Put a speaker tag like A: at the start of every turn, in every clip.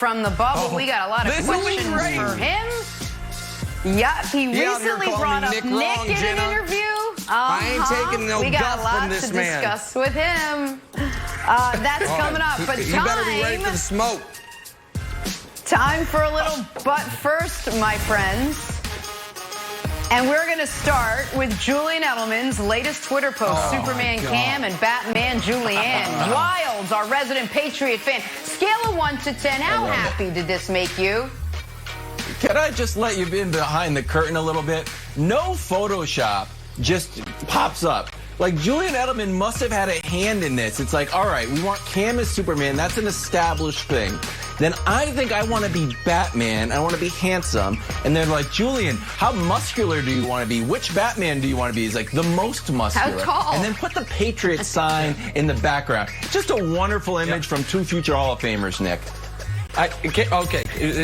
A: From the bubble, we got a lot of questions for him. Yep, he recently brought up Nick in an interview.
B: I ain't taking no guff from this man.
A: We got a lot to discuss with him. That's coming up. But
B: you better be ready for the smoke.
A: Time for a little but first, my friends. And we're going to start with Julian Edelman's latest Twitter post, Superman Cam and Batman Julianne. Wilds, our resident Patriot fan. Scale of 1 to 10, how happy did this make you?
C: Can I just let you in behind the curtain a little bit? No Photoshop just pops up. Like, Julian Edelman must have had a hand in this. It's like, all right, we want Cam as Superman. That's an established thing. Then I think I want to be Batman. I want to be handsome. And they're like, Julian, how muscular do you want to be? Which Batman do you want to be? He's like, the most muscular.
A: How tall?
C: And then put the Patriot sign in the background. Just a wonderful image from two future Hall of Famers, Nick.
B: Okay,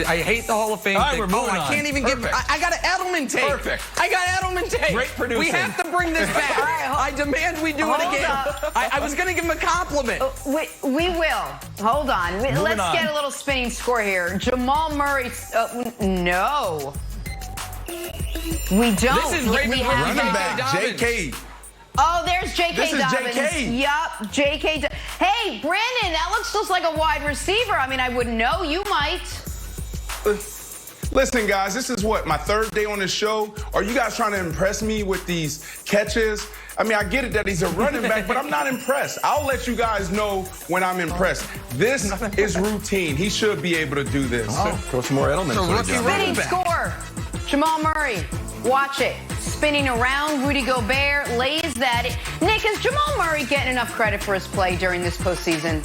B: I hate the Hall of Fame thing. I can't even get. I got an Edelman tape.
C: Perfect.
B: I got Edelman tape.
C: Great producing.
B: We have to bring this back. I demand we do it again. I was going to give him a compliment.
A: We will. Hold on. Let's get a little spinning score here. Jamal Murray. No. We don't.
B: This is running back.
D: JK.
A: Oh, there's J.K.
D: This is
A: Dobbins.
D: JK.
A: Yup, J.K. Hey, Brandon, that looks just like a wide receiver. I mean, I wouldn't know. You might.
D: Listen, guys, this is what, my third day on the show? Are you guys trying to impress me with these catches? I mean, I get it that he's a running back, but I'm not impressed. I'll let you guys know when I'm impressed. This is routine. He should be able to do this.
C: Throw some more Edelman.
A: Spinning score. Jamal Murray. Watch it. Spinning around, Rudy Gobert lays that. Nick, is Jamal Murray getting enough credit for his play during this postseason?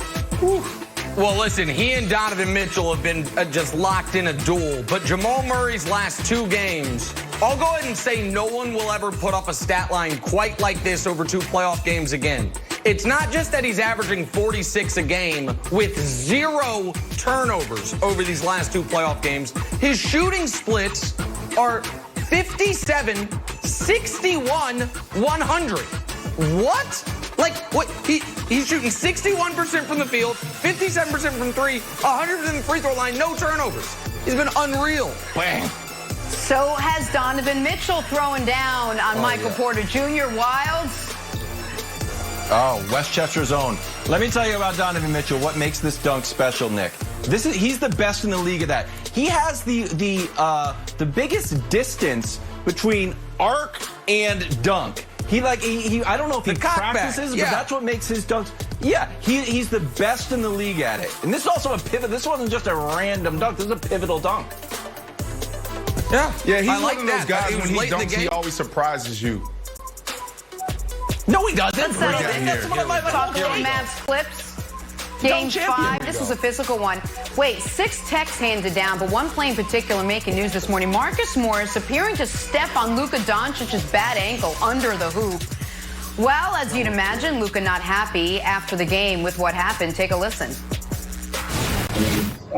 B: Well, listen, he and Donovan Mitchell have been just locked in a duel. But Jamal Murray's last 2 games, I'll go ahead and say no one will ever put up a stat line quite like this over 2 playoff games again. It's not just that he's averaging 46 a game with 0 turnovers over these last 2 playoff games. His shooting splits are 57, 61, 100. What? Like, what? He's shooting 61% from the field, 57% from 3, 100% from the free throw line, no turnovers. He's been unreal.
C: Bang.
A: So has Donovan Mitchell throwing down on Michael Porter Jr. Wilds?
C: Oh, Westchester's own. Let me tell you about Donovan Mitchell, what makes this dunk special, Nick. He's the best in the league at that. He has the biggest distance between arc and dunk. I don't know if he practices, but that's what makes his dunks. Yeah, he's the best in the league at it. And this is also a pivot. This wasn't just a random dunk. This is a pivotal dunk.
D: Yeah, he's one of those guys when he dunks, he always surprises you.
C: No, he doesn't.
A: That's one of my Mavs clips. Game 5, this was a physical one. Wait, 6 texts handed down, but one play in particular making news this morning. Marcus Morris appearing to step on Luka Doncic's bad ankle under the hoop. Well, as you'd imagine, Luka not happy after the game with what happened. Take a listen.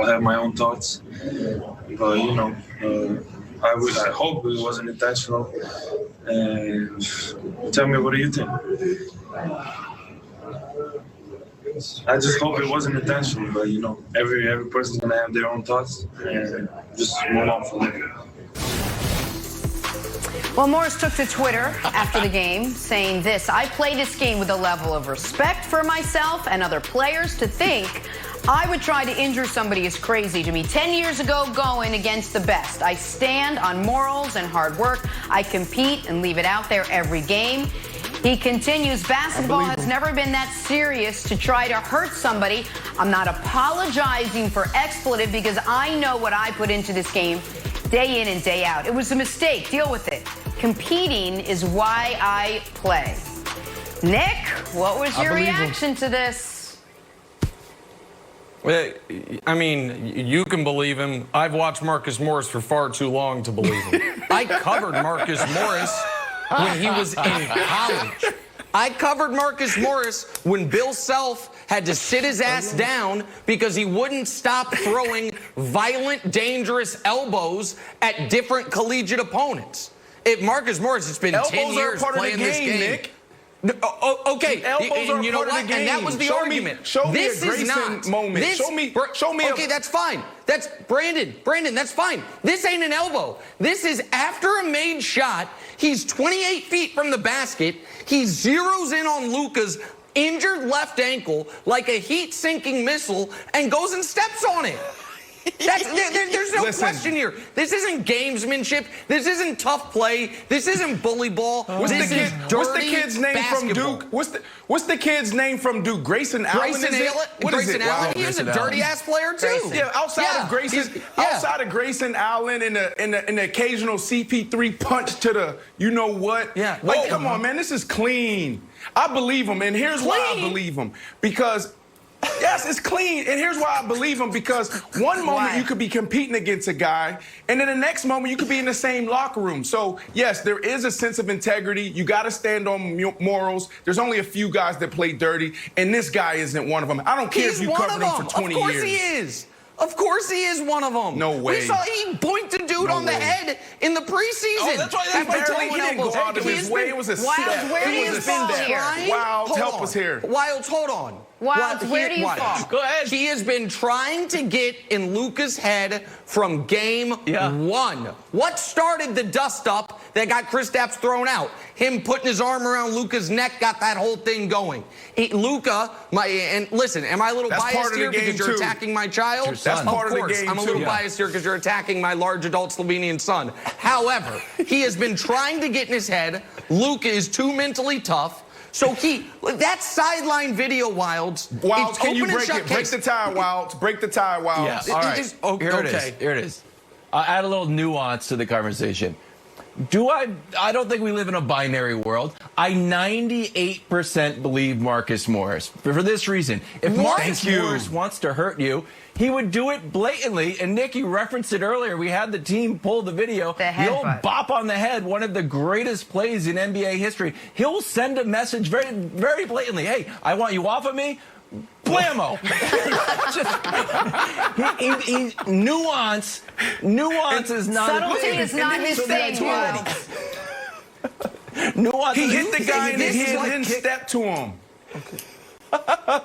E: I have my own thoughts, but I hope it wasn't intentional. And tell me, what do you think? I just hope it wasn't intentional, but every person's gonna have their own thoughts, and just move on from there.
A: Well, Morris took to Twitter after the game saying this: I play this game with a level of respect for myself and other players. To think I would try to injure somebody is crazy to me. 10 years ago, going against the best. I stand on morals and hard work. I compete and leave it out there every game. He continues, basketball has never been that serious to try to hurt somebody. I'm not apologizing for expletive because I know what I put into this game day in and day out. It was a mistake. Deal with it. Competing is why I play. Nick, what was your reaction to this?
B: Well, I mean, you can believe him. I've watched Marcus Morris for far too long to believe him. I covered Marcus Morris when he was in college. I covered Marcus Morris when Bill Self had to sit his ass down because he wouldn't stop throwing violent, dangerous elbows at different collegiate opponents. If Marcus Morris has been 10 years playing this game. Nick. Okay,
D: Elbows are
B: you know
D: part of
B: what?
D: the game.
B: And that was the argument.
D: Show me
B: this
D: a Grayson
B: is not
D: moment.
B: This,
D: show me.
B: Okay, that's fine. That's Brandon, that's fine. This ain't an elbow. This is after a made shot. He's 28 feet from the basket. He zeroes in on Luka's injured left ankle like a heat-sinking missile and goes and steps on it. There's no question here. This isn't gamesmanship. This isn't tough play. This isn't bully ball.
D: What's the kid's name
B: basketball.
D: from Duke? What's the kid's name from Duke? Grayson Allen.
B: Grayson Allen.
D: Grayson Allen.
B: Wow, he was a dirty-ass player too.
A: Grayson.
D: Yeah, outside of Grayson Allen and the occasional CP3 punch to the you know what?
B: Yeah.
D: Like, come on, man, this is clean. I believe him, and here's why I believe him. Because yes, it's clean, and here's why I believe him. Because one moment you could be competing against a guy, and then the next moment you could be in the same locker room. So yes, there is a sense of integrity. You got to stand on morals. There's only a few guys that play dirty, and this guy isn't one of them. I don't care if you covered him for 20 years.
B: Of course he is. Of course he is one of them.
D: No way.
B: We saw he boinked a dude on the head in the preseason.
D: Oh, that's why he didn't go out of his way. It was a step.
A: Where do you fall here?
D: Wilds, help us here.
B: Wilds, hold on.
A: Wilds, where do you fall?
B: Go ahead. He has been trying to get in Luka's head from game one. What started the dust up that got Kristaps thrown out? Him putting his arm around Luka's neck got that whole thing going. Luka, and listen, am I a little biased here because you're attacking my child?
D: That's part of the game,
B: I'm a little biased here because you're attacking my large adult Slovenian son. However, he has been trying to get in his head. Luka is too mentally tough. So that sideline video, Wilds,
D: can you break it? Break the tie, Wilds. Break the tie, Wilds.
C: Yeah, all right. Here it is. I'll add a little nuance to the conversation. I don't think we live in a binary world. I 98% believe Marcus Morris. For this reason, if Marcus Morris wants to hurt you, he would do it blatantly. And Nick, you referenced it earlier. We had the team pull the video. The old bop on the head, one of the greatest plays in NBA history. He'll send a message very, very blatantly. Hey, I want you off of me. Blammo! Nuance is not
A: subtlety is not his thing.
C: Nuance.
D: He hit the guy in the head and then stepped to him.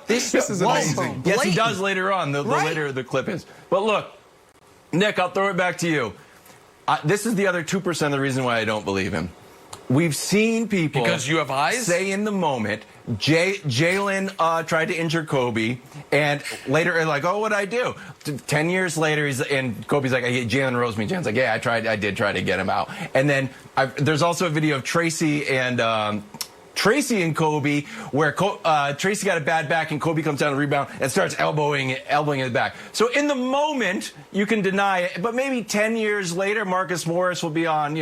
B: This is amazing.
C: Yes, he does later on. The later the clip is. But look, Nick, I'll throw it back to you. This is the other 2% of the reason why I don't believe him. We've seen people
B: because you have eyes
C: say in the moment, Jalen tried to injure Kobe, and later like, oh, what'd I do? 10 years later, and Kobe's like, hey, Jalen rose me. Jalen's like, yeah, I did try to get him out. And then there's also a video of Tracy and Kobe, where Tracy got a bad back and Kobe comes down the rebound and starts elbowing in the back. So in the moment, you can deny it, but maybe 10 years later, Marcus Morris will be on,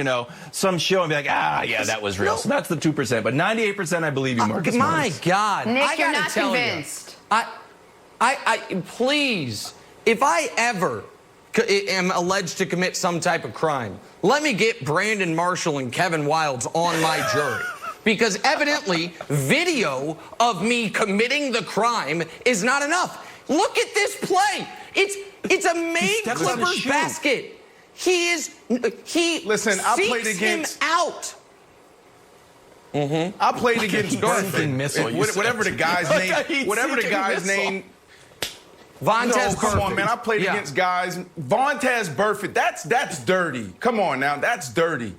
C: some show and be like, yeah, that was real. So that's the 2%, but 98% I believe you, Marcus Morris.
B: My God.
A: Nick, you're not convinced.
B: Please, if I ever am alleged to commit some type of crime, let me get Brandon Marshall and Kevin Wilds on my jury. Because evidently, video of me committing the crime is not enough. Look at this play. It's a made Clippers basket. He
D: Listen, I played against
B: him out.
D: I played against Burfict. Whatever the guy's name. Whatever the guy's name.
B: Vontez Burfict.
D: Come on, man. I played against guys. Vontez Burfict. That's dirty. Come on now. That's dirty.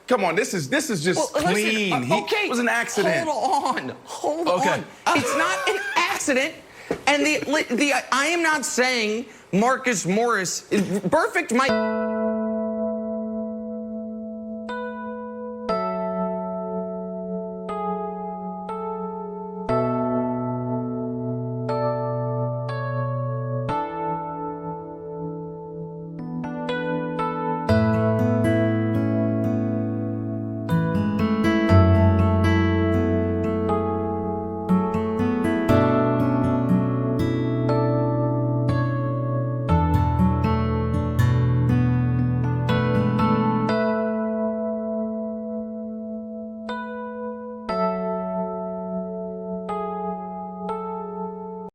D: Come on, this is just clean.
B: Okay,
D: it was an accident.
B: Hold on. It's not an accident. And I am not saying Marcus Morris. Burfict might.